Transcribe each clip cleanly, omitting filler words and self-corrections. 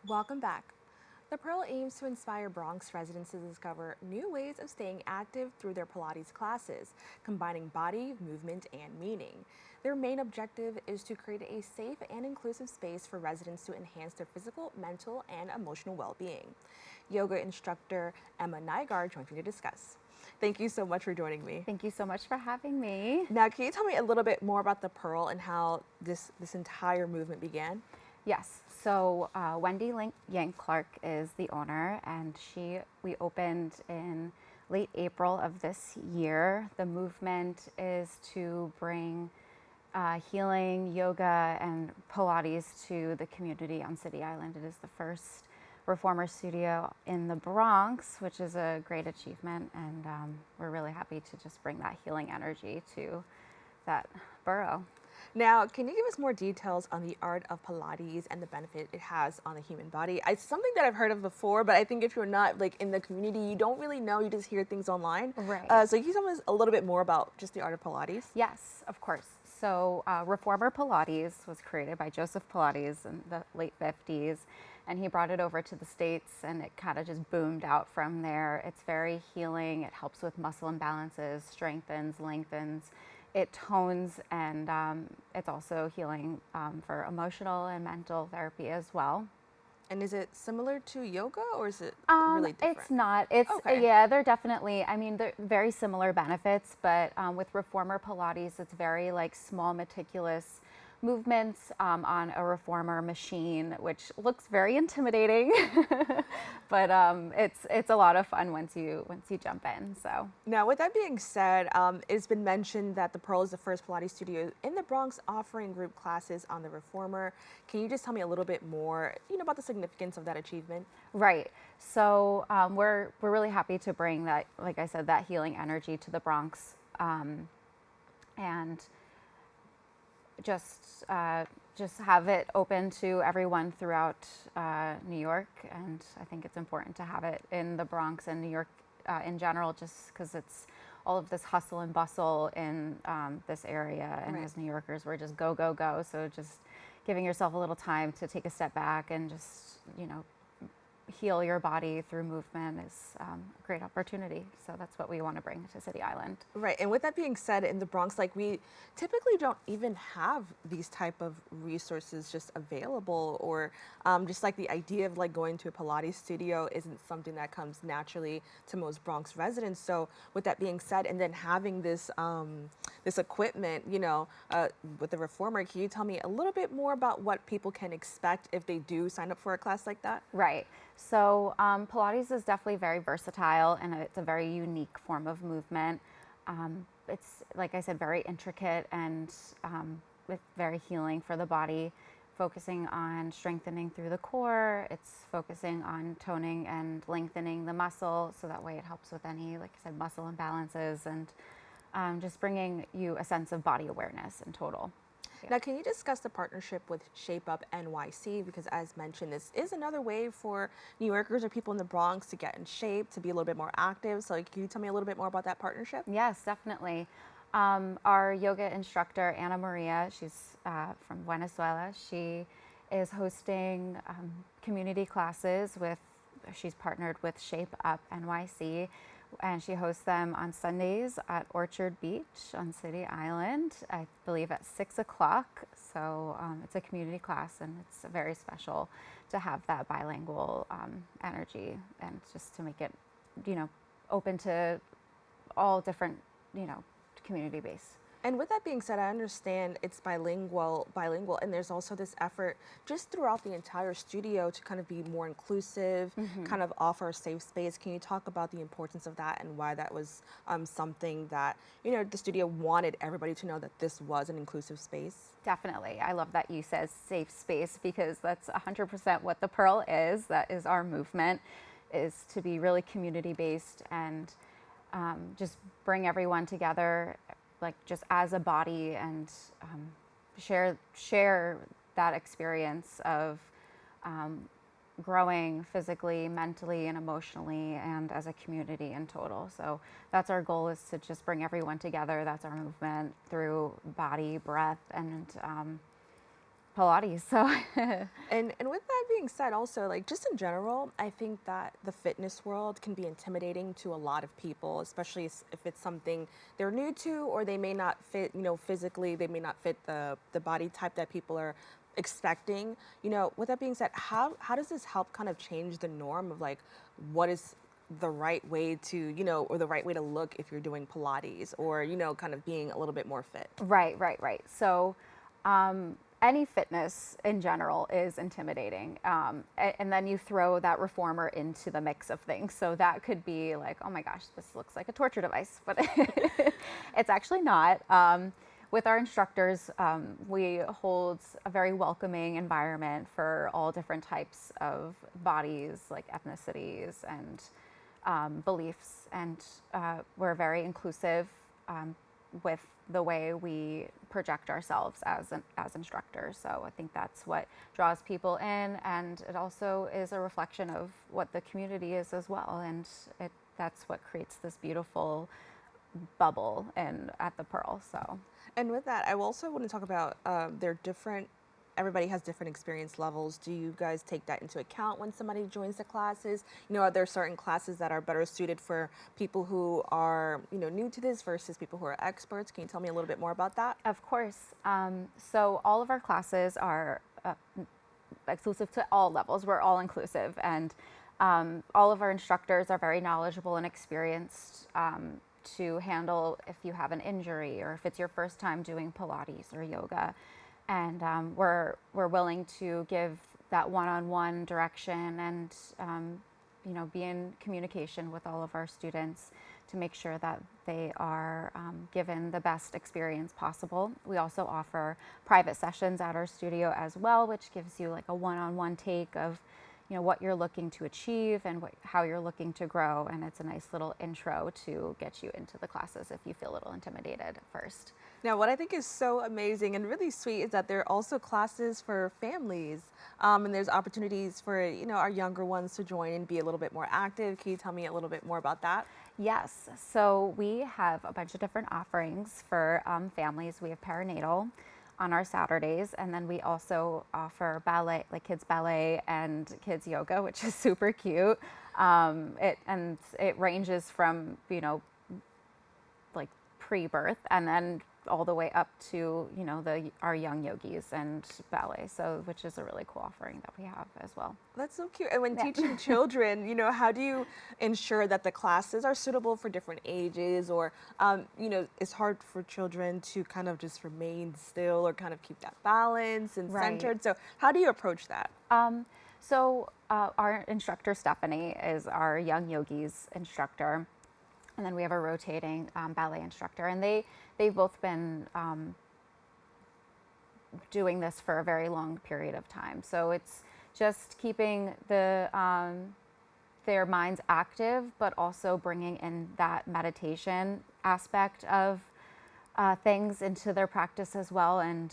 Welcome back. The Pearl aims to inspire Bronx residents to discover new ways of staying active through their Pilates classes, combining body, movement, and meaning. Their main objective is to create a safe and inclusive space for residents to enhance their physical, mental, and emotional well-being. Yoga instructor Emma Nygard joins me to discuss. Thank you so much for joining me. Thank you so much for having me. Now, can you tell me a little bit more about the Pearl and how this entire movement began? Yes, so Wendy Yank Clark is the owner, and we opened in late April of this year. The movement is to bring healing, yoga, and Pilates to the community on City Island. It is the first reformer studio in the Bronx, which is a great achievement, and we're really happy to just bring that healing energy to that borough. Now, can you give us more details on the art of Pilates and the benefit it has on the human body? It's something that I've heard of before, but I think if you're not like in the community, you don't really know. You just hear things online. Right. So can you tell us a little bit more about just the art of Pilates? Yes, of course. So, Reformer Pilates was created by Joseph Pilates in the late 50s, and he brought it over to the States, and it kind of just boomed out from there. It's very healing, it helps with muscle imbalances, strengthens, lengthens, it tones, and it's also healing for emotional and mental therapy as well. And is it similar to yoga or is it really different? It's not. It's Okay. yeah, they're definitely. I mean, they're very similar benefits, but with Reformer Pilates, it's very like small, meticulous movements on a reformer machine, which looks very intimidating, but it's a lot of fun once you jump in. So Now, with that being said, it's been mentioned that the Pearl is the first Pilates studio in the Bronx offering group classes on the reformer. Can you just tell me a little bit more, about the significance of that achievement? right. So we're really happy to bring that, like I said, that healing energy to the Bronx, and just have it open to everyone throughout New York, and I think it's important to have it in the Bronx and New York in general, just because it's all of this hustle and bustle in this area, and Right. as New Yorkers, we're just go go go. So just giving yourself a little time to take a step back and just heal your body through movement is a great opportunity. So that's what we want to bring to City Island. Right. And with that being said, in the Bronx, like we typically don't even have these type of resources just available, or just like the idea of like going to a Pilates studio isn't something that comes naturally to most Bronx residents. So with that being said, and then having this equipment, with the reformer, can you tell me a little bit more about what people can expect if they do sign up for a class like that? Right. So Pilates is definitely very versatile, and it's a very unique form of movement. It's, like I said, very intricate and with very healing for the body, focusing on strengthening through the core. It's focusing on toning and lengthening the muscle, so that way it helps with any, like I said, muscle imbalances, and just bringing you a sense of body awareness in total. Yeah. Now, can you discuss the partnership with Shape Up NYC? Because as mentioned, this is another way for New Yorkers or people in the Bronx to get in shape, to be a little bit more active. So can you tell me a little bit more about that partnership? Yes, definitely. Our yoga instructor, Anna Maria, she's from Venezuela. She is hosting community classes she's partnered with Shape Up NYC, and she hosts them on Sundays at Orchard Beach on City Island, I believe at 6 o'clock. So it's a community class, and it's very special to have that bilingual energy, and just to make it, open to all different, community based. And with that being said, I understand it's bilingual, and there's also this effort just throughout the entire studio to kind of be more inclusive, kind of offer a safe space. Can you talk about the importance of that and why that was something that, the studio wanted everybody to know that this was an inclusive space? Definitely. I love that you said safe space, because that's 100% what the Pearl is. That is our movement, is to be really community based, and just bring everyone together, like just as a body, and share that experience of growing physically, mentally, and emotionally, and as a community in total. So that's our goal, is to just bring everyone together. That's our movement, through body, breath, and Pilates. So And with that being said, also like just in general, I think that the fitness world can be intimidating to a lot of people, especially if it's something they're new to, or they may not fit, physically, they may not fit the body type that people are expecting. With that being said, how does this help kind of change the norm of like what is the right way to, or the right way to look if you're doing Pilates or, kind of being a little bit more fit? right. So any fitness in general is intimidating. And then you throw that reformer into the mix of things. So that could be like, oh my gosh, this looks like a torture device, but it's actually not. With our instructors, we hold a very welcoming environment for all different types of bodies, like ethnicities and beliefs. And we're very inclusive with the way we project ourselves as instructors. So I think that's what draws people in, and it also is a reflection of what the community is as well. And that's what creates this beautiful bubble at the Pearl. So. And with that, I also want to talk about everybody has different experience levels. Do you guys take that into account when somebody joins the classes? Are there certain classes that are better suited for people who are, new to this versus people who are experts? Can you tell me a little bit more about that? Of course. So all of our classes are exclusive to all levels. We're all inclusive, and all of our instructors are very knowledgeable and experienced to handle if you have an injury or if it's your first time doing Pilates or yoga. And we're willing to give that one-on-one direction and be in communication with all of our students to make sure that they are given the best experience possible. We also offer private sessions at our studio as well, which gives you like a one-on-one take of what you're looking to achieve and how you're looking to grow. And it's a nice little intro to get you into the classes if you feel a little intimidated at first. Now, what I think is so amazing and really sweet is that there are also classes for families, and there's opportunities for, our younger ones to join and be a little bit more active. Can you tell me a little bit more about that? Yes, so we have a bunch of different offerings for families. We have perinatal on our Saturdays, and then we also offer ballet, like kids ballet and kids yoga, which is super cute. It ranges from like pre-birth and then all the way up to our young yogis and ballet, which is a really cool offering that we have as well. That's so cute. And when teaching children, how do you ensure that the classes are suitable for different ages, or it's hard for children to kind of just remain still or kind of keep that balance and centered. So how do you approach that? Our instructor Stephanie is our young yogis instructor. And then we have a rotating ballet instructor, and they've both been doing this for a very long period of time. So it's just keeping their minds active, but also bringing in that meditation aspect of things into their practice as well. And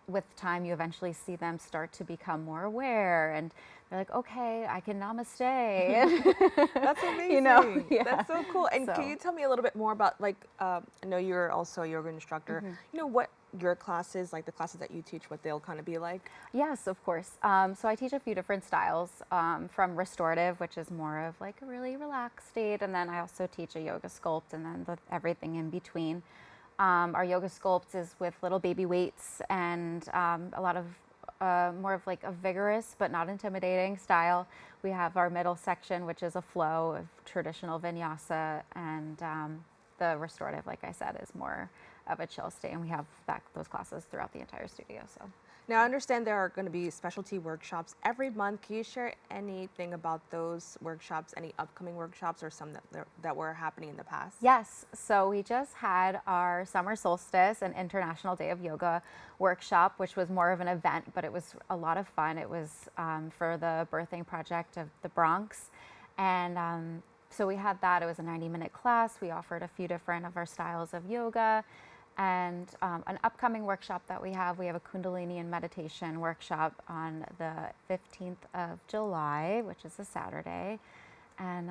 with time, you eventually see them start to become more aware, and they're like, okay, I can namaste. That's amazing. Yeah. That's so cool. And can you tell me a little bit more about, I know you're also a yoga instructor, what your classes, like the classes that you teach, what they'll kind of be like? Yes, of course. So I teach a few different styles, from restorative, which is more of like a really relaxed state, and then I also teach a yoga sculpt, and then everything in between. Our yoga sculpt is with little baby weights and a lot of more of like a vigorous but not intimidating style. We have our middle section, which is a flow of traditional vinyasa, and the restorative, like I said, is more of a chill state, and we have those classes throughout the entire studio. So. Now, I understand there are going to be specialty workshops every month. Can you share anything about those workshops, any upcoming workshops, or some that were happening in the past? Yes. So we just had our summer solstice and International Day of Yoga workshop, which was more of an event, but it was a lot of fun. It was for the birthing project of the Bronx. And so we had that. It was a 90-minute class. We offered a few different of our styles of yoga. And an upcoming workshop that we have a Kundalini and meditation workshop on the 15th of July, which is a Saturday. And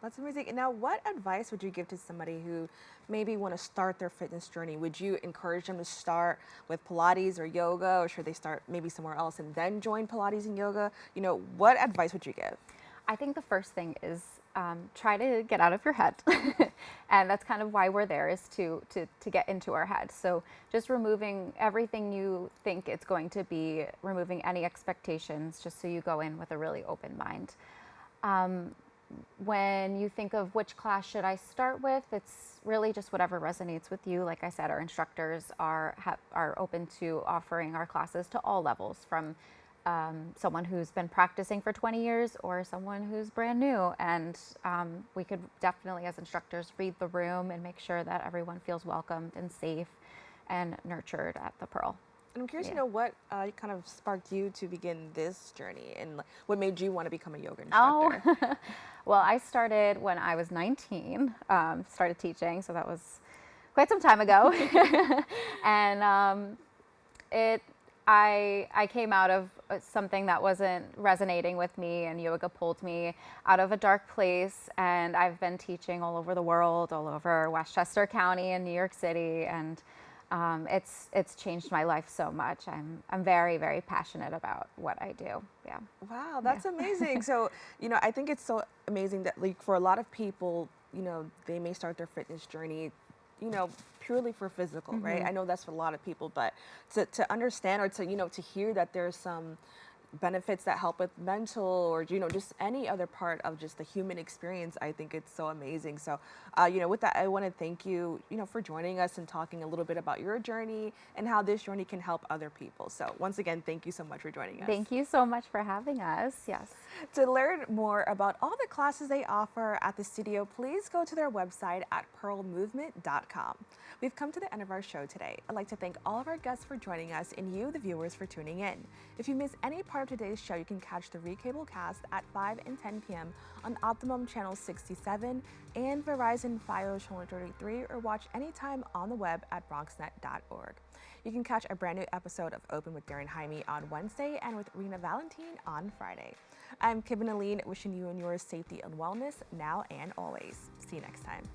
That's amazing. And now, what advice would you give to somebody who maybe want to start their fitness journey? Would you encourage them to start with Pilates or yoga, or should they start maybe somewhere else and then join Pilates and yoga? What advice would you give? I think the first thing is try to get out of your head. And that's kind of why we're there, is to get into our head. So just removing everything you think it's going to be, removing any expectations, just so you go in with a really open mind. When you think of which class should I start with, it's really just whatever resonates with you. Like I said, our instructors are open to offering our classes to all levels, from someone who's been practicing for 20 years or someone who's brand new. And we could definitely, as instructors, read the room and make sure that everyone feels welcomed and safe and nurtured at the Pearl. And I'm curious to know what kind of sparked you to begin this journey, and what made you want to become a yoga instructor? Oh, well, I started when I was 19, started teaching, so that was quite some time ago. And I came out of something that wasn't resonating with me, and yoga pulled me out of a dark place. And I've been teaching all over the world, all over Westchester County and New York City, and it's changed my life so much. I'm very, very passionate about what I do. Yeah. Wow, that's amazing. So, I think it's so amazing that, like, for a lot of people, they may start their fitness journey, purely for physical, right? I know that's for a lot of people, but to understand, or to hear that there's some benefits that help with mental, or just any other part of just the human experience, I think it's so amazing. So with that, I want to thank you for joining us and talking a little bit about your journey and how this journey can help other people. So once again, thank you so much for joining us. Thank you so much for having us. Yes. To learn more about all the classes they offer at the studio, please go to their website at pearlmovement.com. We've come to the end of our show today. I'd like to thank all of our guests for joining us, and you, the viewers, for tuning in. If you miss any part of today's show, you can catch the recable cast at 5 and 10 p.m. on Optimum Channel 67 and Verizon Fios Channel 33, or watch anytime on the web at BronxNet.org. You can catch a brand new episode of Open with Darren Hymie on Wednesday and with Rena Valentine on Friday. I'm Kibin Alleyne, wishing you and yours safety and wellness now and always. See you next time.